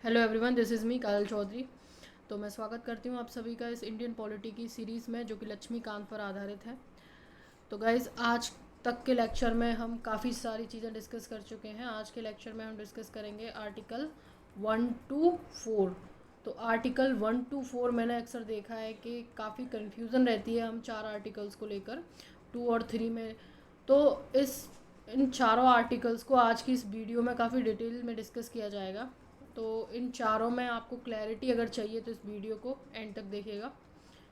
Hello everyone, this is me Kajal Chaudhary. तो मैं स्वागत करती हूँ आप सभी का इस इंडियन पॉलिटी की सीरीज़ में जो कि लक्ष्मीकांत पर आधारित है। तो गाइज़, आज तक के लेक्चर में हम काफ़ी सारी चीज़ें डिस्कस कर चुके हैं। आज के लेक्चर में हम डिस्कस करेंगे आर्टिकल 1 to 4। तो आर्टिकल 1 to 4 मैंने अक्सर देखा है कि काफ़ी कन्फ्यूज़न रहती है हम चार आर्टिकल्स को लेकर 2 और 3 में। तो इन चारों आर्टिकल्स को आज की इस वीडियो में काफ़ी डिटेल में डिस्कस किया जाएगा। तो इन चारों में आपको क्लैरिटी अगर चाहिए तो इस वीडियो को एंड तक देखिएगा।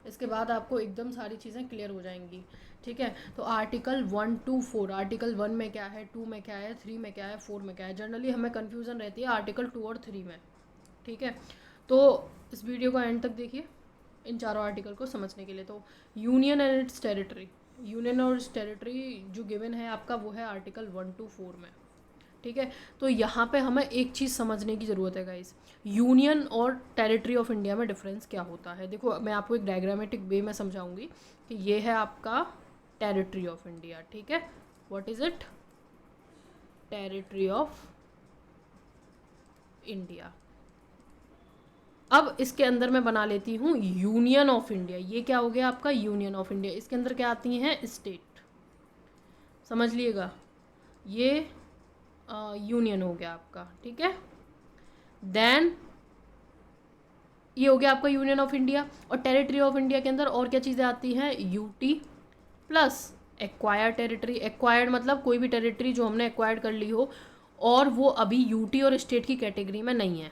इसके बाद आपको एकदम सारी चीज़ें क्लियर हो जाएंगी। ठीक है, तो आर्टिकल 1 to 4, आर्टिकल 1 में क्या है, 2 में क्या है, 3 में क्या है, 4 में क्या है। जनरली हमें कन्फ्यूज़न रहती है आर्टिकल 2 और 3 में। ठीक है, तो इस वीडियो को एंड तक देखिए इन चारों आर्टिकल को समझने के लिए। तो union and it's territory, union और इट्स टेरिटरी जो गिवन है आपका वो है आर्टिकल 1 to 4 में। ठीक है, तो यहाँ पे हमें एक चीज़ समझने की ज़रूरत है गाइस, यूनियन और टेरिटरी ऑफ इंडिया में डिफरेंस क्या होता है। देखो, मैं आपको एक डायग्रामेटिक वे में समझाऊंगी कि ये है आपका टेरिटरी ऑफ इंडिया। ठीक है, what is it, territory of India. अब इसके अंदर मैं बना लेती हूँ यूनियन ऑफ इंडिया। ये क्या हो गया आपका यूनियन ऑफ इंडिया। इसके अंदर क्या आती हैं, स्टेट। समझ लिएगा, ये यूनियन हो गया आपका। ठीक है, देन ये हो गया आपका यूनियन ऑफ इंडिया। और टेरिटरी ऑफ इंडिया के अंदर और क्या चीज़ें आती हैं, UT plus acquired territory. Acquired मतलब कोई भी टेरिटरी जो हमने एक्वायर्ड कर ली हो और वो अभी यूटी और स्टेट की कैटेगरी में नहीं है।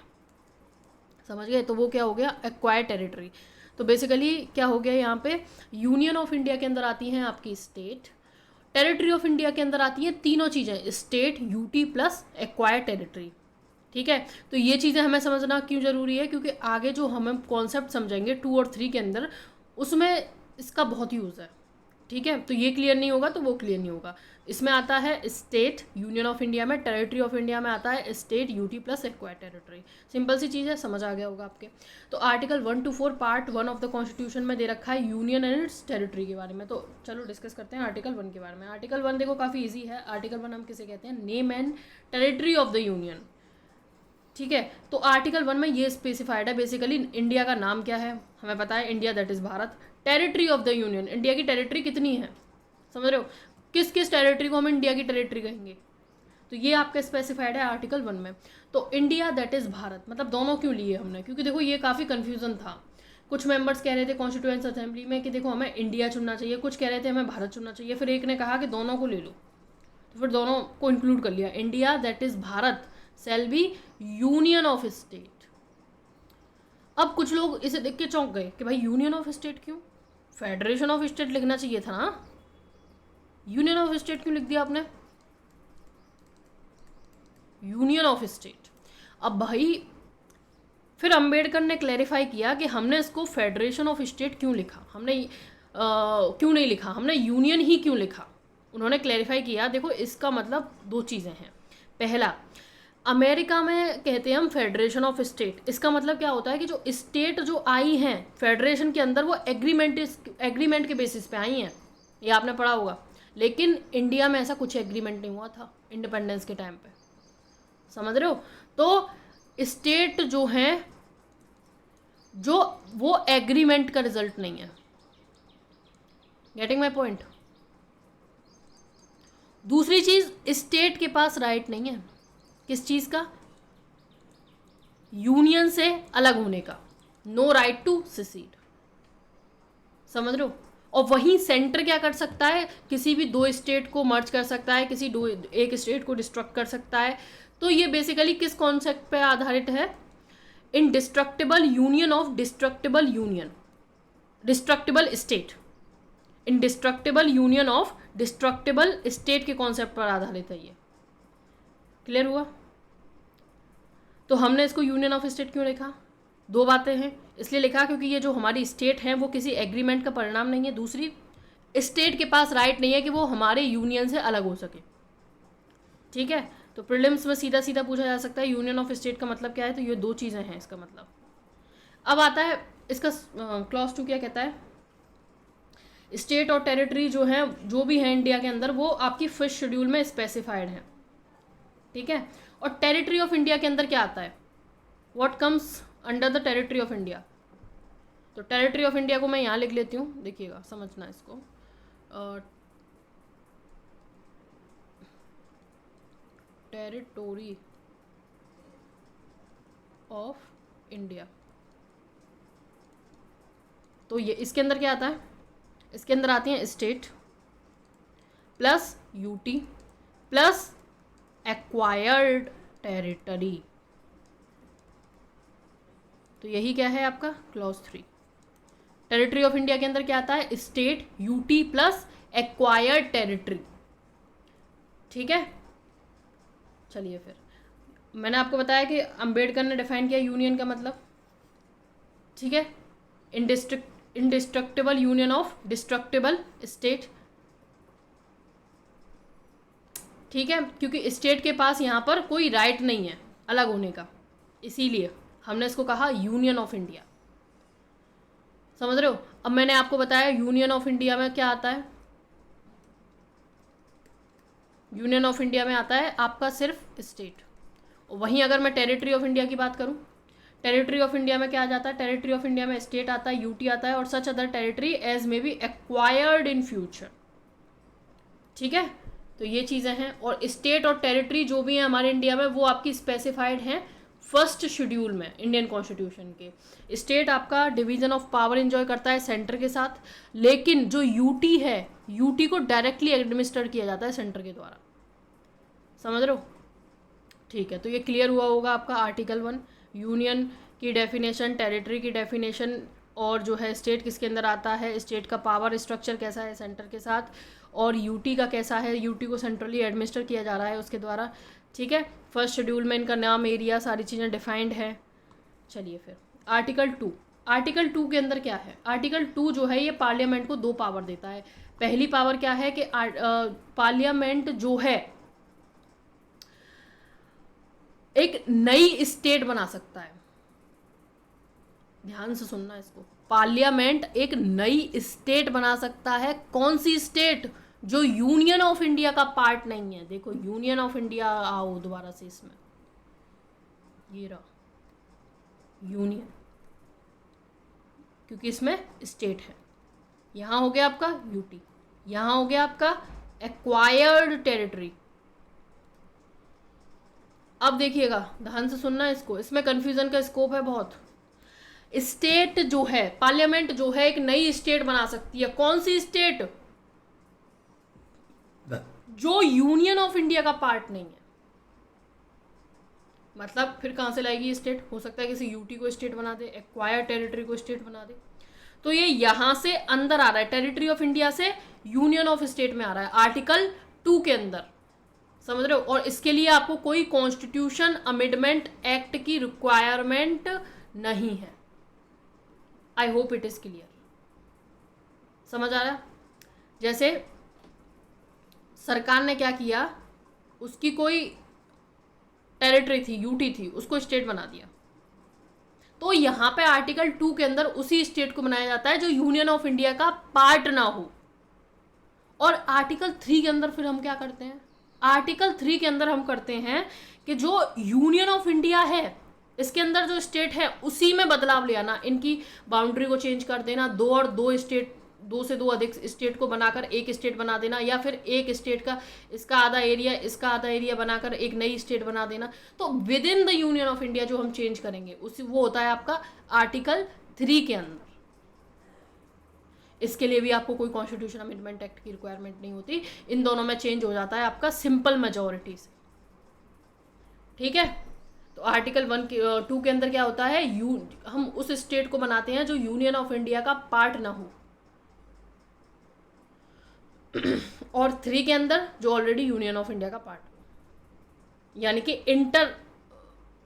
समझ गए, तो वो क्या हो गया, एक्वायर्ड टेरिटरी। तो बेसिकली क्या हो गया यहाँ पे, यूनियन ऑफ इंडिया के अंदर आती हैं आपकी स्टेट, टेरिटरी ऑफ इंडिया के अंदर आती हैं तीनों चीज़ें, state, UT plus acquired territory. ठीक है, तो ये चीज़ें हमें समझना क्यों ज़रूरी है, क्योंकि आगे जो हम कॉन्सेप्ट समझेंगे 2 और 3 के अंदर उसमें इसका बहुत यूज़ है। ठीक है, तो ये क्लियर नहीं होगा तो वो क्लियर नहीं होगा। इसमें आता है स्टेट यूनियन ऑफ इंडिया में, टेरिटरी ऑफ इंडिया में आता है state, UT plus acquired territory. Simple सी चीज़ है, समझ आ गया होगा आपके। तो article 1 to 4 part 1 of the constitution में दे रखा है यूनियन एंड इट्स टेरिटरी के बारे में। तो चलो डिस्कस करते हैं आर्टिकल 1 के बारे में। आर्टिकल 1 देखो काफ़ी ईजी है। आर्टिकल 1 हम किसे कहते हैं, name and territory of the union. ठीक है, तो आर्टिकल 1 में ये स्पेसिफाइड है बेसिकली इंडिया का नाम क्या है, हमें पता है India that is Bharat. Territory of the union, India की टेरिटरी कितनी है, समझ रहे हो, किस किस टेरिटरी को हम इंडिया की टेरिटरी कहेंगे, तो ये आपका स्पेसिफाइड है आर्टिकल 1 में। तो इंडिया दैट इज़ भारत, मतलब दोनों क्यों लिए हमने, क्योंकि देखो ये काफ़ी कन्फ्यूज़न था। कुछ मेंबर्स कह रहे थे कॉन्स्टिट्यूएंट असेंबली में कि देखो हमें इंडिया चुनना चाहिए, कुछ कह रहे थे हमें भारत चुनना चाहिए, फिर एक ने कहा कि दोनों को ले लो, तो फिर दोनों को इंक्लूड कर लिया। India that is Bharat shall be union of state. अब कुछ लोग इसे देख के चौंक गए कि भाई यूनियन ऑफ स्टेट क्यों, फेडरेशन ऑफ स्टेट लिखना चाहिए था ना, यूनियन ऑफ स्टेट क्यों लिख दिया आपने, यूनियन ऑफ स्टेट। अब भाई फिर अंबेडकर ने क्लैरिफाई किया कि हमने इसको फेडरेशन ऑफ स्टेट क्यों लिखा, हमने क्यों नहीं लिखा, हमने यूनियन ही क्यों लिखा। उन्होंने क्लैरिफाई किया, देखो इसका मतलब दो चीज़ें हैं। पहला, अमेरिका में कहते हैं हम फेडरेशन ऑफ स्टेट, इसका मतलब क्या होता है कि जो स्टेट जो आई हैं फेडरेशन के अंदर वो एग्रीमेंट के बेसिस पे आई हैं, ये आपने पढ़ा होगा। लेकिन इंडिया में ऐसा कुछ एग्रीमेंट नहीं हुआ था इंडिपेंडेंस के टाइम पे, समझ रहे हो। तो स्टेट जो हैं जो वो एग्रीमेंट का रिजल्ट नहीं है, गेटिंग माई पॉइंट। दूसरी चीज, स्टेट के पास राइट नहीं है, किस चीज का, यूनियन से अलग होने का, नो राइट टू सिसीड, समझ रहे हो। और वहीं सेंटर क्या कर सकता है, किसी भी दो स्टेट को मर्ज कर सकता है, एक स्टेट को डिस्ट्रक्ट कर सकता है। तो ये बेसिकली किस कॉन्सेप्ट पे आधारित है, indestructible union of destructible union, destructible state, indestructible union of destructible state के कॉन्सेप्ट पर आधारित है ये। क्लियर हुआ। तो हमने इसको यूनियन ऑफ स्टेट क्यों लिखा, दो बातें हैं, इसलिए लिखा क्योंकि ये जो हमारी स्टेट है वो किसी एग्रीमेंट का परिणाम नहीं है। दूसरी, स्टेट के पास राइट नहीं है कि वो हमारे यूनियन से अलग हो सके। ठीक है, तो प्रीलिम्स में सीधा सीधा पूछा जा सकता है यूनियन ऑफ स्टेट का मतलब क्या है, तो ये दो चीज़ें हैं इसका मतलब। अब आता है इसका क्लॉज 2 क्या कहता है, स्टेट और टेरिटरी जो है जो भी है इंडिया के अंदर वो आपकी 5th शेड्यूल में स्पेसिफाइड है। ठीक है, और टेरिटरी ऑफ इंडिया के अंदर क्या आता है, what comes under the territory of India? तो टेरिटरी ऑफ इंडिया को मैं यहाँ लिख लेती हूँ, देखिएगा समझना इसको। टेरिटोरी ऑफ इंडिया, तो ये इसके अंदर क्या आता है? इसके अंदर आती हैं state plus UT plus acquired territory. तो यही क्या है आपका क्लॉज 3। टेरिटरी ऑफ इंडिया के अंदर क्या आता है? State, UT plus acquired territory. ठीक है, चलिए फिर मैंने आपको बताया कि अंबेडकर ने डिफाइन किया यूनियन का मतलब। ठीक है, indestructible union of destructible state. ठीक है, क्योंकि स्टेट के पास यहाँ पर कोई राइट नहीं है अलग होने का, इसीलिए हमने इसको कहा यूनियन ऑफ इंडिया। समझ रहे हो? अब मैंने आपको बताया यूनियन ऑफ इंडिया में क्या आता है। यूनियन ऑफ इंडिया में आता है आपका सिर्फ स्टेट। वहीं अगर मैं टेरिटरी ऑफ इंडिया की बात करूं, टेरिटरी ऑफ इंडिया में क्या आ जाता है? टेरिटरी ऑफ इंडिया में स्टेट आता है, यूटी आता है और such other territory as may be acquired in future. ठीक है, तो ये चीज़ें हैं। और स्टेट और टेरिटरी जो भी हैं हमारे इंडिया में, वो आपकी स्पेसिफाइड हैं फर्स्ट शेड्यूल में इंडियन कॉन्स्टिट्यूशन के। स्टेट आपका डिवीजन ऑफ पावर एंजॉय करता है सेंटर के साथ, लेकिन जो यूटी है, यूटी को डायरेक्टली एडमिनिस्टर किया जाता है सेंटर के द्वारा। समझ रहे हो? ठीक है, तो ये क्लियर हुआ होगा आपका आर्टिकल 1, यूनियन की डेफिनेशन, टेरिटरी की डेफिनेशन, और जो है स्टेट किसके अंदर आता है, स्टेट का पावर स्ट्रक्चर कैसा है सेंटर के साथ, और यूटी का कैसा है, यूटी को सेंट्रली एडमिनिस्टर किया जा रहा है उसके द्वारा। ठीक है, फर्स्ट शेड्यूल में इनका नाम, एरिया, सारी चीज़ें डिफाइंड है। चलिए फिर आर्टिकल 2। आर्टिकल 2 के अंदर क्या है? आर्टिकल 2 जो है ये पार्लियामेंट को 2 पावर देता है। पहली पावर क्या है कि पार्लियामेंट जो है एक नई स्टेट बना सकता है। ध्यान से सुनना इसको, पार्लियामेंट एक नई स्टेट बना सकता है। कौन सी स्टेट? जो यूनियन ऑफ इंडिया का पार्ट नहीं है। देखो यूनियन ऑफ इंडिया, आओ दोबारा से इसमें, ये रहा यूनियन, क्योंकि इसमें स्टेट है। यहां हो गया आपका यूटी, यहां हो गया आपका एक्वायर्ड टेरिटरी। अब देखिएगा, ध्यान से सुनना इसको, इसमें कंफ्यूजन का स्कोप है बहुत। स्टेट जो है, पार्लियामेंट जो है एक नई स्टेट बना सकती है। कौन सी स्टेट? जो यूनियन ऑफ इंडिया का पार्ट नहीं है। मतलब फिर कहां से लाएगी ये स्टेट? हो सकता है किसी यूटी को स्टेट बना दे, एक्वायर टेरिटरी को स्टेट बना दे। तो ये यहां से अंदर आ रहा है, टेरिटरी ऑफ इंडिया से यूनियन ऑफ स्टेट में आ रहा है आर्टिकल 2 के अंदर। समझ रहे हो? और इसके लिए आपको कोई कॉन्स्टिट्यूशन अमेंडमेंट एक्ट की रिक्वायरमेंट नहीं है। I hope it is clear. समझ आ रहा? जैसे सरकार ने क्या किया, उसकी कोई टेरिटरी थी, यूटी थी, उसको स्टेट बना दिया। तो यहाँ पे आर्टिकल 2 के अंदर उसी स्टेट को बनाया जाता है जो यूनियन ऑफ इंडिया का पार्ट ना हो। और आर्टिकल 3 के अंदर फिर हम क्या करते हैं? आर्टिकल 3 के अंदर हम करते हैं कि जो यूनियन ऑफ इंडिया है, इसके अंदर जो स्टेट है उसी में बदलाव ले आना, इनकी बाउंड्री को चेंज कर देना, 2 और 2 स्टेट, 2 से 2 अधिक स्टेट को बनाकर एक स्टेट बना देना, या फिर एक स्टेट का इसका आधा एरिया, इसका आधा एरिया बनाकर एक नई स्टेट बना देना। तो with in the union of India जो हम चेंज करेंगे उसी वो होता है आपका आर्टिकल 3 के अंदर। इसके लिए भी आपको कोई कॉन्स्टिट्यूशन अमेंडमेंट एक्ट की रिक्वायरमेंट नहीं होती। इन दोनों में चेंज हो जाता है आपका सिंपल मेजॉरिटी से। ठीक है, तो आर्टिकल 2 के अंदर क्या होता है, हम उस स्टेट को बनाते हैं जो यूनियन ऑफ इंडिया का पार्ट ना हो, और 3 के अंदर जो ऑलरेडी यूनियन ऑफ इंडिया का पार्ट हो, यानी कि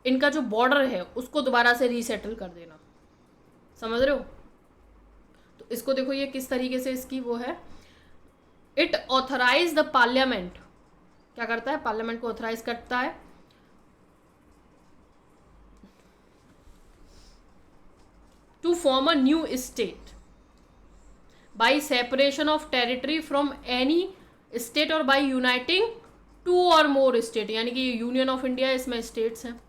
इनका जो बॉर्डर है उसको दोबारा से रीसेटल कर देना। समझ रहे हो? तो इसको देखो, ये किस तरीके से इसकी वो है, इट ऑथराइज द पार्लियामेंट, क्या करता है, पार्लियामेंट को ऑथराइज करता है to form a new state by separation of territory from any state or by uniting 2 or more state, यानी कि यूनियन ऑफ इंडिया, इसमें स्टेट्स हैं।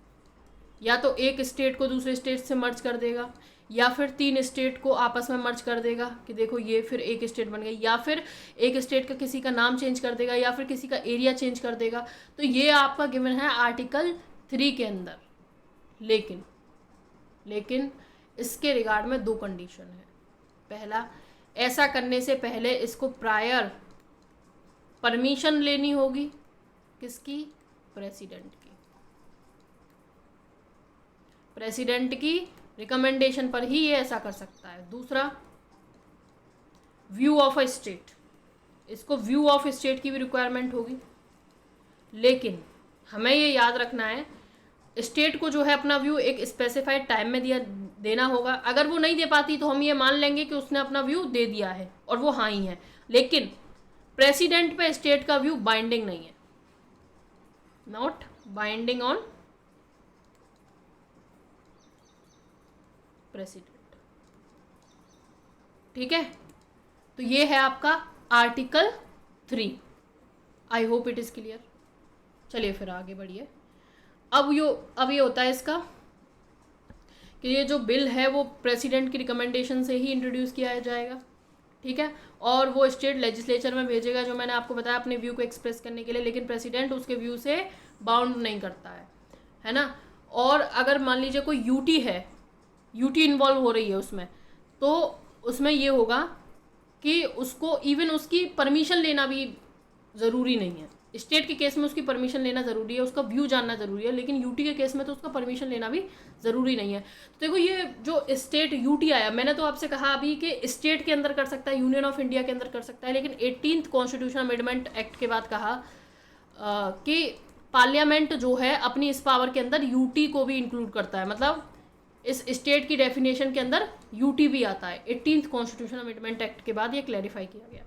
या तो एक स्टेट को दूसरे स्टेट से मर्ज कर देगा, या फिर 3 स्टेट को आपस में मर्ज कर देगा कि देखो ये फिर एक स्टेट बन गई, या फिर एक स्टेट का किसी का नाम चेंज कर देगा, या फिर किसी का एरिया चेंज कर देगा। तो ये आपका गिवन है आर्टिकल 3 के अंदर। लेकिन इसके रिगार्ड में 2 कंडीशन है। पहला, ऐसा करने से पहले इसको प्रायर परमिशन लेनी होगी, किसकी? प्रेसिडेंट की। प्रेसिडेंट की रिकमेंडेशन पर ही ये ऐसा कर सकता है। दूसरा, व्यू ऑफ अ स्टेट, इसको व्यू ऑफ स्टेट की भी रिक्वायरमेंट होगी। लेकिन हमें ये याद रखना है, स्टेट को जो है अपना व्यू एक स्पेसिफाइड टाइम में देना होगा। अगर वो नहीं दे पाती तो हम ये मान लेंगे कि उसने अपना व्यू दे दिया है और वो हाँ ही है। लेकिन प्रेसिडेंट पे स्टेट का व्यू बाइंडिंग नहीं है, नॉट बाइंडिंग ऑन प्रेसिडेंट। ठीक है, तो ये है आपका article 3। I hope it is clear. चलिए फिर आगे बढ़िए। अब ये होता है इसका कि ये जो बिल है वो प्रेसिडेंट की रिकमेंडेशन से ही इंट्रोड्यूस किया जाएगा। ठीक है, और वो स्टेट लेजिस्लेचर में भेजेगा, जो मैंने आपको बताया, अपने व्यू को एक्सप्रेस करने के लिए। लेकिन प्रेसिडेंट उसके व्यू से बाउंड नहीं करता है ना। और अगर मान लीजिए कोई यूटी है, यूटी इन्वॉल्व हो रही है उसमें, तो उसमें ये होगा कि उसको इवन उसकी परमिशन लेना भी ज़रूरी नहीं है। स्टेट के केस में उसकी परमिशन लेना ज़रूरी है, उसका व्यू जानना ज़रूरी है, लेकिन यूटी के केस में तो उसका परमिशन लेना भी ज़रूरी नहीं है। तो देखो, ये जो स्टेट यूटी आया, मैंने तो आपसे कहा अभी कि स्टेट के अंदर कर सकता है, यूनियन ऑफ इंडिया के अंदर कर सकता है। लेकिन 18th कॉन्स्टिट्यूशन अमेंडमेंट एक्ट के बाद कहा कि पार्लियामेंट जो है अपनी इस पावर के अंदर यूटी को भी इंक्लूड करता है। मतलब इस स्टेट की डेफिनेशन के अंदर यूटी भी आता है। 18th कॉन्स्टिट्यूशन अमेंडमेंट एक्ट के बाद ये क्लैरिफाई किया गया।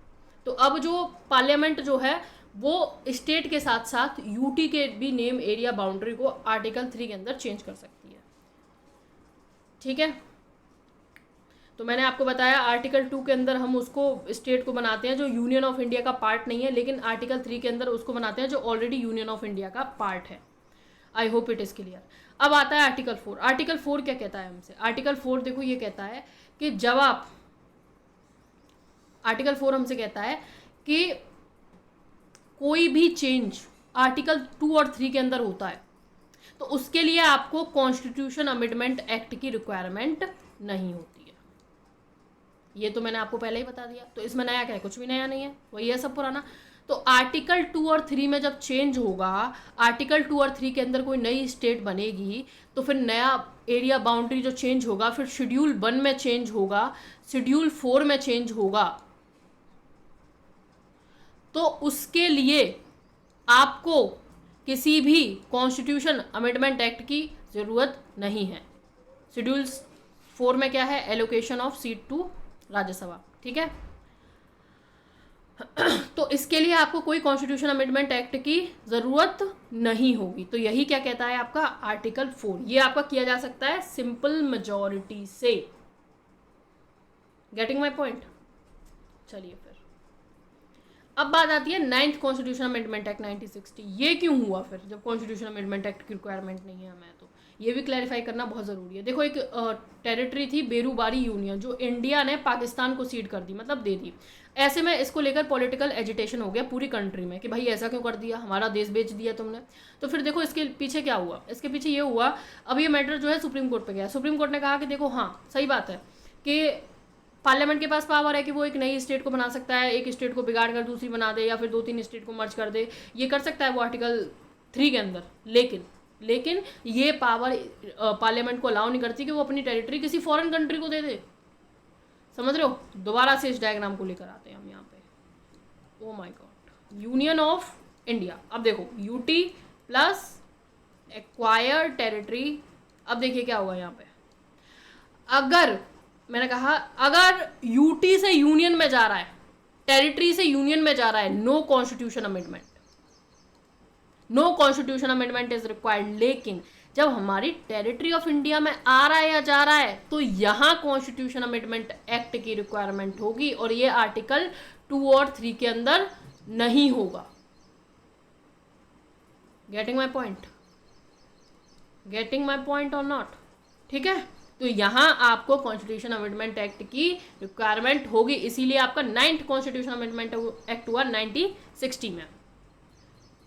तो अब जो पार्लियामेंट जो है वो स्टेट के साथ साथ यूटी के भी नेम, एरिया, बाउंड्री को आर्टिकल 3 के अंदर चेंज कर सकती है। ठीक है, तो मैंने आपको बताया आर्टिकल 2 के अंदर हम उसको स्टेट को बनाते हैं जो यूनियन ऑफ इंडिया का पार्ट नहीं है, लेकिन आर्टिकल 3 के अंदर उसको बनाते हैं जो ऑलरेडी यूनियन ऑफ इंडिया का पार्ट है। I hope it is clear. अब आता है आर्टिकल 4। आर्टिकल 4 क्या कहता है हमसे? आर्टिकल 4 देखो ये कहता है कि जब आप, आर्टिकल 4 हमसे कहता है कि कोई भी चेंज आर्टिकल 2 और 3 के अंदर होता है तो उसके लिए आपको कॉन्स्टिट्यूशन अमेंडमेंट एक्ट की रिक्वायरमेंट नहीं होती है। ये तो मैंने आपको पहले ही बता दिया। तो इसमें नया क्या है? कुछ भी नया नहीं है, वही है सब पुराना। तो आर्टिकल 2 और 3 में जब चेंज होगा, आर्टिकल 2 और 3 के अंदर कोई नई स्टेट बनेगी, तो फिर नया एरिया बाउंड्री जो चेंज होगा, फिर शेड्यूल 1 में चेंज होगा, शेड्यूल 4 में चेंज होगा, तो उसके लिए आपको किसी भी कॉन्स्टिट्यूशन अमेंडमेंट एक्ट की ज़रूरत नहीं है। शेड्यूल 4 में क्या है? Allocation of seat to Rajya Sabha. ठीक है, तो इसके लिए आपको कोई कॉन्स्टिट्यूशन अमेंडमेंट एक्ट की ज़रूरत नहीं होगी। तो यही क्या कहता है आपका आर्टिकल 4। ये आपका किया जा सकता है सिंपल मेजॉरिटी से। Getting my point? चलिए फिर अब बात आती है 9th कॉन्स्टिट्यूशन अमेंडमेंट एक्ट 1960। ये क्यों हुआ फिर जब कॉन्स्टिट्यूशन अमेंडमेंट एक्ट की रिक्वायरमेंट नहीं है हमें? तो ये भी क्लैरिफाई करना बहुत ज़रूरी है। देखो, एक टेरिटरी थी बेरूबारी यूनियन, जो इंडिया ने पाकिस्तान को सीड कर दी, मतलब दे दी। ऐसे में इसको लेकर पॉलिटिकल एजिटेशन हो गया पूरी कंट्री में कि भाई ऐसा क्यों कर दिया, हमारा देश बेच दिया तुमने। तो फिर देखो इसके पीछे क्या हुआ। इसके पीछे ये हुआ, अब ये मैटर जो है सुप्रीम कोर्ट पे गया। सुप्रीम कोर्ट ने कहा कि देखो हाँ सही बात है कि पार्लियामेंट के पास पावर है कि वो एक नई स्टेट को बना सकता है, एक स्टेट को बिगाड़ कर दूसरी बना दे, या फिर 2-3 स्टेट को मर्ज कर दे, ये कर सकता है वो आर्टिकल 3 के अंदर। लेकिन ये पावर पार्लियामेंट को अलाउ नहीं करती कि वो अपनी टेरिटरी किसी फॉरेन कंट्री को दे दे। समझ रहे हो? दोबारा से इस डायग्राम को लेकर आते हैं हम यहाँ पे। Oh my God, union of India. अब देखो यूटी प्लस एक्वायर टेरिटरी। अब देखिए क्या होगा यहाँ पे। अगर मैंने कहा अगर यूटी से यूनियन में जा रहा है, टेरिटरी से यूनियन में जा रहा है, no constitution amendment, no constitution amendment is required. लेकिन जब हमारी टेरिटरी ऑफ इंडिया में आ रहा है या जा रहा है तो यहां कॉन्स्टिट्यूशन अमेंडमेंट एक्ट की रिक्वायरमेंट होगी, और ये आर्टिकल 2 और 3 के अंदर नहीं होगा। Getting my point? Getting my point और नॉट? ठीक है, तो यहाँ आपको कॉन्स्टिट्यूशन अमेंडमेंट एक्ट की रिक्वायरमेंट होगी, इसीलिए आपका 9th कॉन्स्टिट्यूशन अमेंडमेंट एक्ट हुआ 1960 में,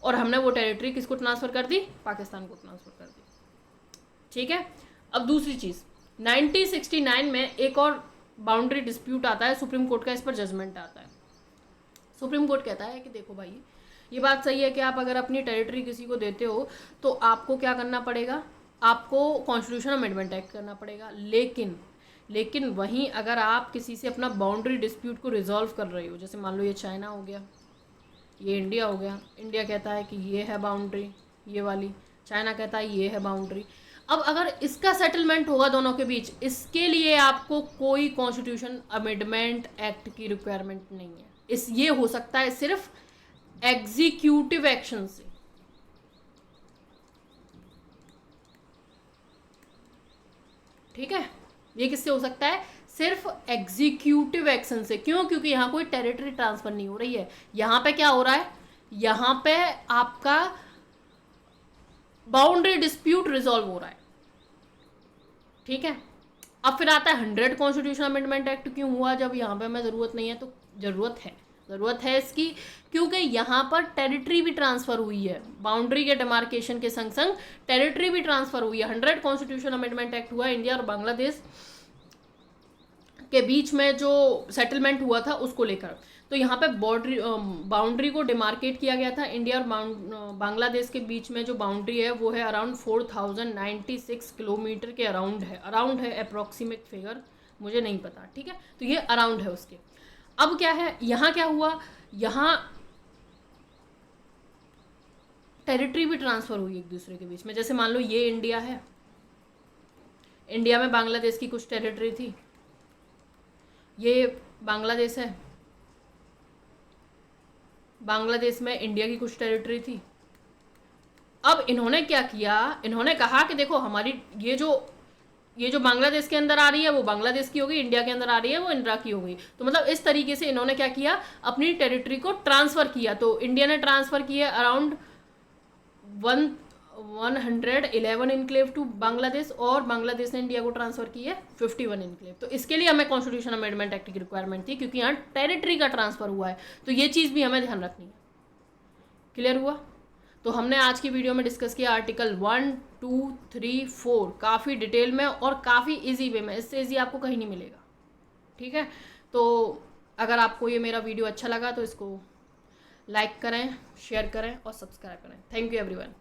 और हमने वो टेरिटरी किसको ट्रांसफर कर दी? पाकिस्तान को ट्रांसफर कर दी। ठीक है, अब दूसरी चीज, 1969 में एक और बाउंड्री डिस्प्यूट आता है, सुप्रीम कोर्ट का इस पर जजमेंट आता है। सुप्रीम कोर्ट कहता है कि देखो भाई, ये बात सही है कि आप अगर अपनी टेरिटरी किसी को देते हो तो आपको क्या करना पड़ेगा? आपको कॉन्स्टिट्यूशन अमेंडमेंट एक्ट करना पड़ेगा, लेकिन वहीं अगर आप किसी से अपना बाउंड्री डिस्प्यूट को रिजॉल्व कर रहे हो, जैसे मान लो ये चाइना हो गया, ये इंडिया हो गया, इंडिया कहता है कि ये है बाउंड्री ये वाली, चाइना कहता है ये है बाउंड्री। अब अगर इसका सेटलमेंट होगा दोनों के बीच, इसके लिए आपको कोई कॉन्स्टिट्यूशन अमेंडमेंट एक्ट की रिक्वायरमेंट नहीं है। ये हो सकता है सिर्फ एग्जीक्यूटिव एक्शन से। ठीक है, ये किससे हो सकता है? सिर्फ एग्जीक्यूटिव एक्शन से। क्यों? क्योंकि यहाँ कोई टेरिटरी ट्रांसफर नहीं हो रही है। यहाँ पे क्या हो रहा है? यहाँ पे आपका बाउंड्री डिस्प्यूट रिजॉल्व हो रहा है। ठीक है, अब फिर आता है 100 कॉन्स्टिट्यूशन अमेंडमेंट एक्ट क्यों हुआ? जब यहाँ पे हमें ज़रूरत नहीं है, तो ज़रूरत है इसकी, क्योंकि यहाँ पर टेरिटरी भी ट्रांसफ़र हुई है, बाउंड्री के डिमार्केशन के संग संग टेरिटरी भी ट्रांसफ़र हुई है। 100 कॉन्स्टिट्यूशन अमेंडमेंट एक्ट हुआ इंडिया और बांग्लादेश के बीच में, जो सेटलमेंट हुआ था उसको लेकर। तो यहाँ पे बाउंड्री को डिमार्केट किया गया था। इंडिया और बांग्लादेश के बीच में जो बाउंड्री है वो है अराउंड 4096 किलोमीटर के अराउंड है अप्रॉक्सीमेट फिगर, मुझे नहीं पता। ठीक है, तो ये अराउंड है उसके। अब क्या है, यहाँ क्या हुआ? यहाँ टेरिटरी भी ट्रांसफ़र हुई एक दूसरे के बीच में। जैसे मान लो ये इंडिया है, इंडिया में बांग्लादेश की कुछ टेरिटरी थी, ये बांग्लादेश है, बांग्लादेश में इंडिया की कुछ टेरिटरी थी। अब इन्होंने क्या किया? इन्होंने कहा कि देखो हमारी ये जो बांग्लादेश के अंदर आ रही है वो बांग्लादेश की होगी, इंडिया के अंदर आ रही है वो इंडिया की होगी। तो मतलब इस तरीके से इन्होंने क्या किया? अपनी टेरिटरी को ट्रांसफ़र किया। तो इंडिया ने ट्रांसफ़र किया अराउंड 111 इनक्लेव टू बांग्लादेश, और बांग्लादेश ने इंडिया को ट्रांसफ़र किया 51 इनक्लेव। तो इसके लिए हमें कॉन्स्टिट्यूशन अमेंडमेंट एक्ट की रिक्वायरमेंट थी, क्योंकि यहाँ टेरिटरी का ट्रांसफ़र हुआ है। तो ये चीज़ भी हमें ध्यान रखनी है। क्लियर हुआ? तो हमने आज की वीडियो में डिस्कस किया आर्टिकल 1, 2, 3, 4 काफ़ी डिटेल में और काफ़ी इजी वे में, इससे इजी आपको कहीं नहीं मिलेगा। ठीक है, तो अगर आपको ये मेरा वीडियो अच्छा लगा तो इसको लाइक करें, शेयर करें और सब्सक्राइब करें। Thank you everyone.